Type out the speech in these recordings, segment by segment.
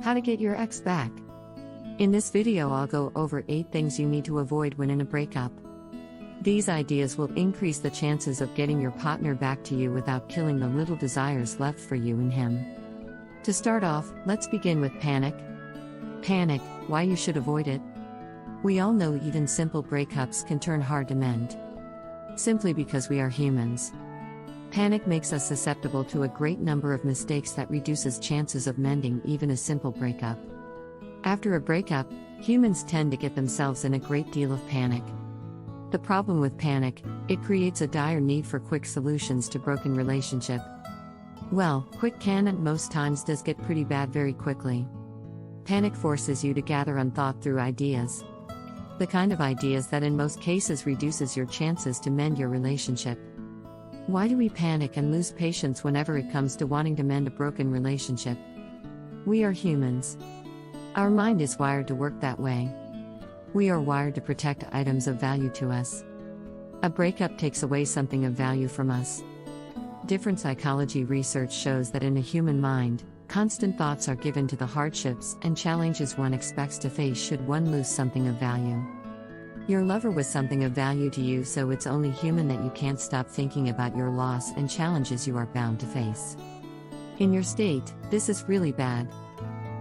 How to get your ex back. In this video, I'll go over 8 things you need to avoid when in a breakup. These ideas will increase the chances of getting your partner back to you without killing the little desires left for you and him. To start off, let's begin with panic. Panic, why you should avoid it. We all know even simple breakups can turn hard to mend. Simply because we are humans. Panic makes us susceptible to a great number of mistakes that reduces chances of mending even a simple breakup. After a breakup, humans tend to get themselves in a great deal of panic. The problem with panic, it creates a dire need for quick solutions to broken relationship. Well, quick can and most times does get pretty bad very quickly. Panic forces you to gather unthought through ideas. The kind of ideas that in most cases reduces your chances to mend your relationship. Why do we panic and lose patience whenever it comes to wanting to mend a broken relationship? We are humans. Our mind is wired to work that way. We are wired to protect items of value to us. A breakup takes away something of value from us. Different psychology research shows that in a human mind, constant thoughts are given to the hardships and challenges one expects to face should one lose something of value. Your lover was something of value to you, so it's only human that you can't stop thinking about your loss and challenges you are bound to face. In your state, this is really bad.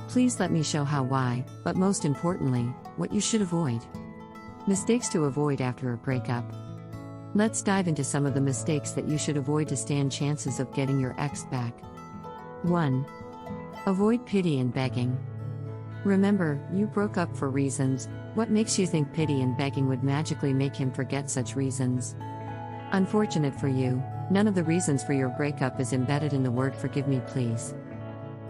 Please let me show how why, but most importantly, what you should avoid. Mistakes to avoid after a breakup. Let's dive into some of the mistakes that you should avoid to stand chances of getting your ex back. 1. Avoid pity and begging. Remember, you broke up for reasons. What makes you think pity and begging would magically make him forget such reasons? Unfortunate for you, none of the reasons for your breakup is embedded in the word "forgive me please."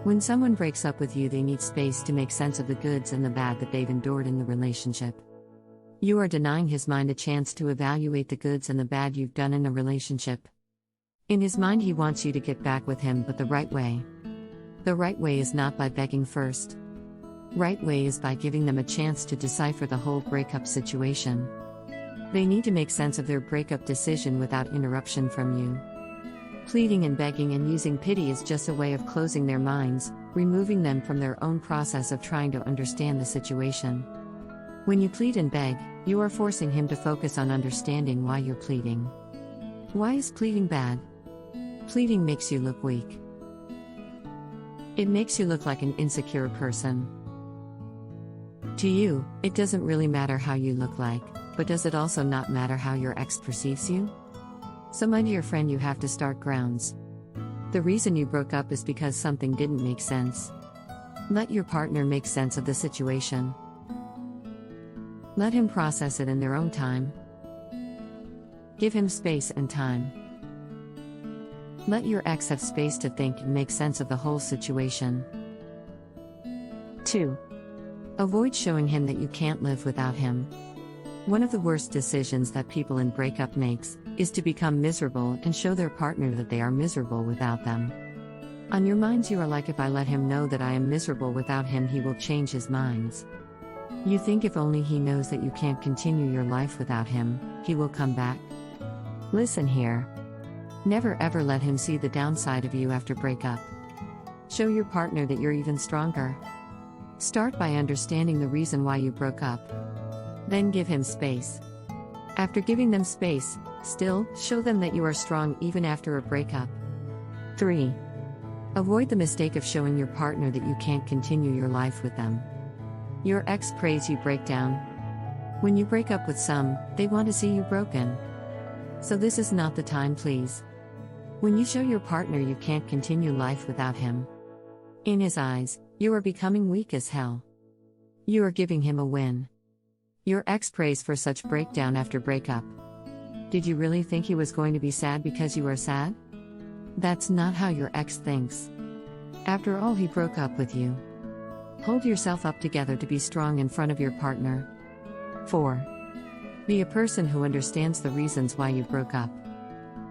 When someone breaks up with you, they need space to make sense of the goods and the bad that they've endured in the relationship. You are denying his mind a chance to evaluate the goods and the bad you've done in a relationship. In his mind, he wants you to get back with him, but the right way. The right way is not by begging first. Right way is by giving them a chance to decipher the whole breakup situation. They need to make sense of their breakup decision without interruption from you. Pleading and begging and using pity is just a way of closing their minds, removing them from their own process of trying to understand the situation. When you plead and beg, you are forcing him to focus on understanding why you're pleading. Why is pleading bad? Pleading makes you look weak. It makes you look like an insecure person. To you, it doesn't really matter how you look like, but does it also not matter how your ex perceives you? So my dear friend, you have to start grounds. The reason you broke up is because something didn't make sense. Let your partner make sense of the situation. Let him process it in their own time. Give him space and time. Let your ex have space to think and make sense of the whole situation. 2. Avoid showing him that you can't live without him. One of the worst decisions that people in breakup makes is to become miserable and show their partner that they are miserable without them. On your minds, you are like, if I let him know that I am miserable without him, he will change his minds. You think if only he knows that you can't continue your life without him, he will come back. Listen here. Never ever let him see the downside of you after breakup. Show your partner that you're even stronger. Start by understanding the reason why you broke up. Then give him space. After giving them space, still, show them that you are strong even after a breakup. 3. Avoid the mistake of showing your partner that you can't continue your life with them. Your ex prays you break down. When you break up with some, they want to see you broken. So this is not the time, please. When you show your partner you can't continue life without him, in his eyes, you are becoming weak as hell. You are giving him a win. Your ex prays for such breakdown after breakup. Did you really think he was going to be sad because you are sad? That's not how your ex thinks. After all, he broke up with you. Hold yourself up together to be strong in front of your partner. 4. Be a person who understands the reasons why you broke up.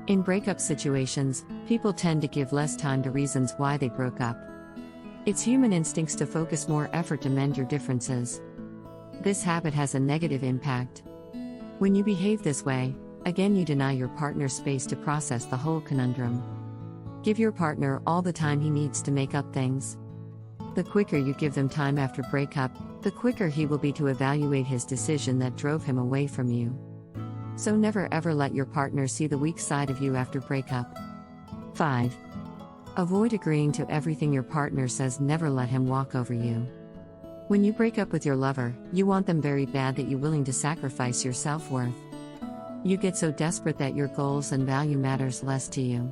In breakup situations, people tend to give less time to reasons why they broke up. It's human instincts to focus more effort to mend your differences. This habit has a negative impact. When you behave this way, again you deny your partner space to process the whole conundrum. Give your partner all the time he needs to make up things. The quicker you give them time after breakup, the quicker he will be to evaluate his decision that drove him away from you. So never ever let your partner see the weak side of you after breakup. 5. Avoid agreeing to everything your partner says. Never let him walk over you. When you break up with your lover, you want them very bad that you're willing to sacrifice your self-worth. You get so desperate that your goals and value matters less to you.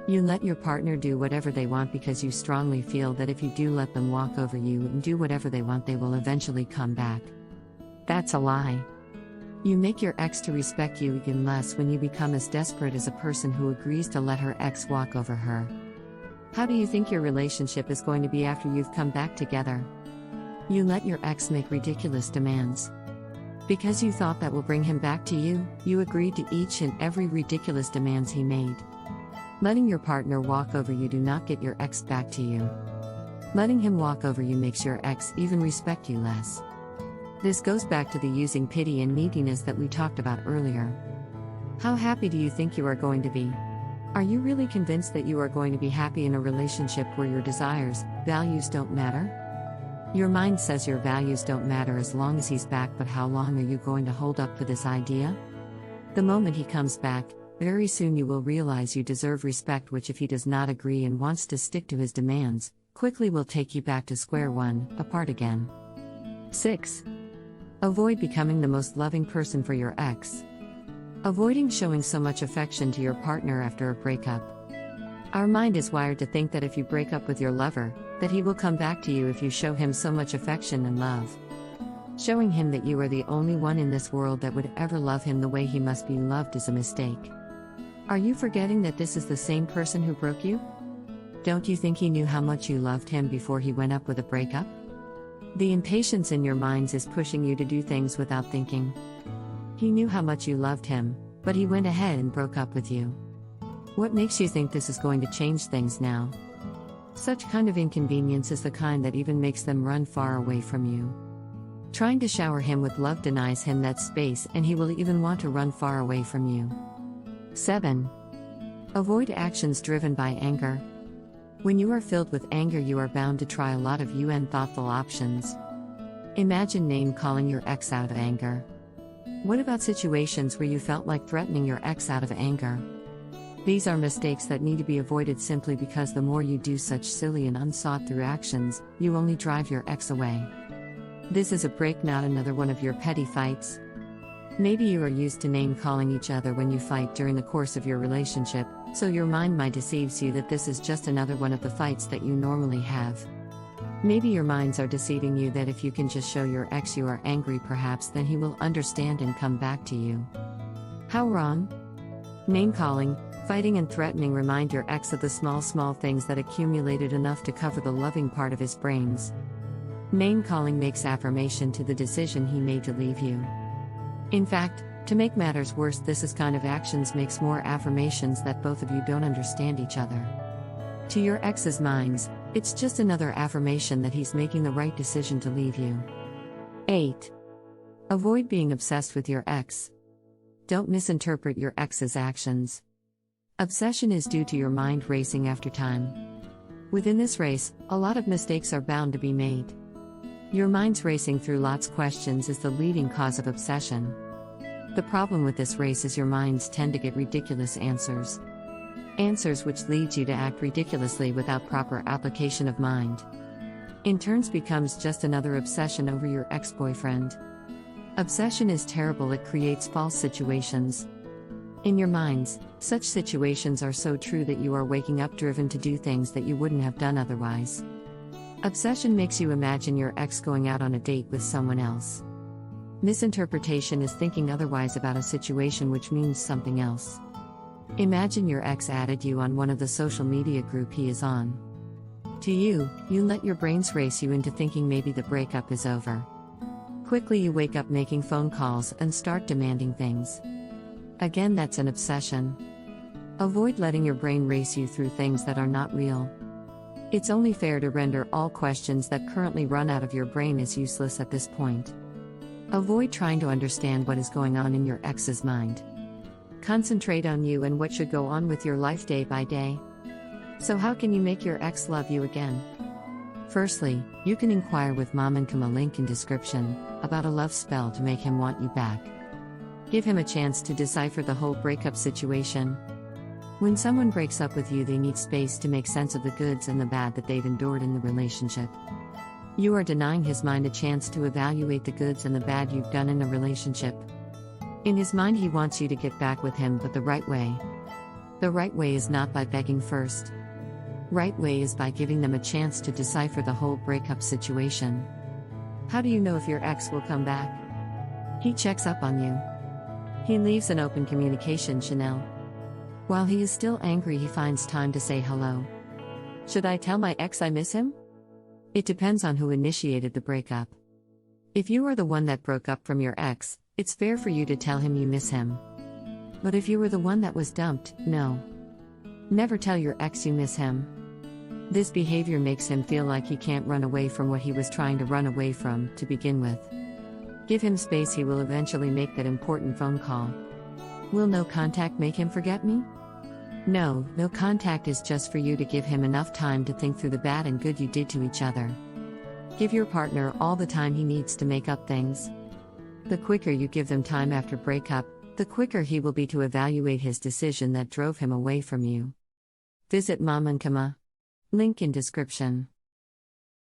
You let your partner do whatever they want because you strongly feel that if you do let them walk over you and do whatever they want, they will eventually come back. That's a lie. You make your ex to respect you even less when you become as desperate as a person who agrees to let her ex walk over her. How do you think your relationship is going to be after you've come back together? You let your ex make ridiculous demands. Because you thought that will bring him back to you, you agreed to each and every ridiculous demands he made. Letting your partner walk over you do not get your ex back to you. Letting him walk over you makes your ex even respect you less. This goes back to the using pity and neediness that we talked about earlier. How happy do you think you are going to be? Are you really convinced that you are going to be happy in a relationship where your desires, values don't matter? Your mind says your values don't matter as long as he's back, but how long are you going to hold up for this idea? The moment he comes back, very soon you will realize you deserve respect, which if he does not agree and wants to stick to his demands, quickly will take you back to square one, apart again. 6. Avoid becoming the most loving person for your ex. Avoiding showing so much affection to your partner after a breakup. Our mind is wired to think that if you break up with your lover, that he will come back to you if you show him so much affection and love. Showing him that you are the only one in this world that would ever love him the way he must be loved is a mistake. Are you forgetting that this is the same person who broke you? Don't you think he knew how much you loved him before he went up with a breakup? The impatience in your minds is pushing you to do things without thinking. He knew how much you loved him, but he went ahead and broke up with you. What makes you think this is going to change things now? Such kind of inconvenience is the kind that even makes them run far away from you. Trying to shower him with love denies him that space, and he will even want to run far away from you. 7. Avoid actions driven by anger. When you are filled with anger, you are bound to try a lot of thoughtful options. Imagine name-calling your ex out of anger. What about situations where you felt like threatening your ex out of anger? These are mistakes that need to be avoided simply because the more you do such silly and unsought-through actions, you only drive your ex away. This is a break, not another one of your petty fights. Maybe you are used to name-calling each other when you fight during the course of your relationship, so your mind might deceive you that this is just another one of the fights that you normally have. Maybe your minds are deceiving you that if you can just show your ex you are angry, perhaps then he will understand and come back to you. How wrong? Name-calling, fighting and threatening remind your ex of the small things that accumulated enough to cover the loving part of his brains. Name-calling makes affirmation to the decision he made to leave you. In fact, to make matters worse, this kind of actions makes more affirmations that both of you don't understand each other. To your ex's minds, it's just another affirmation that he's making the right decision to leave you. 8. Avoid being obsessed with your ex. Don't misinterpret your ex's actions. Obsession is due to your mind racing after time. Within this race, a lot of mistakes are bound to be made. Your mind's racing through lots of questions is the leading cause of obsession. The problem with this race is your minds tend to get ridiculous answers. Answers which leads you to act ridiculously without proper application of mind. In turns becomes just another obsession over your ex-boyfriend. Obsession is terrible, it creates false situations. In your minds, such situations are so true that you are waking up driven to do things that you wouldn't have done otherwise. Obsession makes you imagine your ex going out on a date with someone else. Misinterpretation is thinking otherwise about a situation which means something else. Imagine your ex added you on one of the social media group he is on. To you let your brains race you into thinking maybe the breakup is over. Quickly you wake up making phone calls and start demanding things. Again, that's an obsession. Avoid letting your brain race you through things that are not real. It's only fair to render all questions that currently run out of your brain as useless at this point. Avoid trying to understand what is going on in your ex's mind. Concentrate on you and what should go on with your life day by day. So how can you make your ex love you again? Firstly, you can inquire with Mom and Kama, link in description, about a love spell to make him want you back. Give him a chance to decipher the whole breakup situation. When someone breaks up with you, they need space to make sense of the goods and the bad that they've endured in the relationship. You are denying his mind a chance to evaluate the goods and the bad you've done in the relationship. In his mind, he wants you to get back with him, but the right way. The right way is not by begging first. Right way is by giving them a chance to decipher the whole breakup situation. How do you know if your ex will come back? He checks up on you. He leaves an open communication channel. While he is still angry, he finds time to say hello. Should I tell my ex I miss him? It depends on who initiated the breakup. If you are the one that broke up from your ex, it's fair for you to tell him you miss him. But if you were the one that was dumped, no. Never tell your ex you miss him. This behavior makes him feel like he can't run away from what he was trying to run away from to begin with. Give him space, he will eventually make that important phone call. Will no contact make him forget me? No contact is just for you to give him enough time to think through the bad and good you did to each other. Give your partner all the time he needs to make up things. The quicker you give them time after breakup, the quicker he will be to evaluate his decision that drove him away from you. Visit Mom and Kama. Link in description.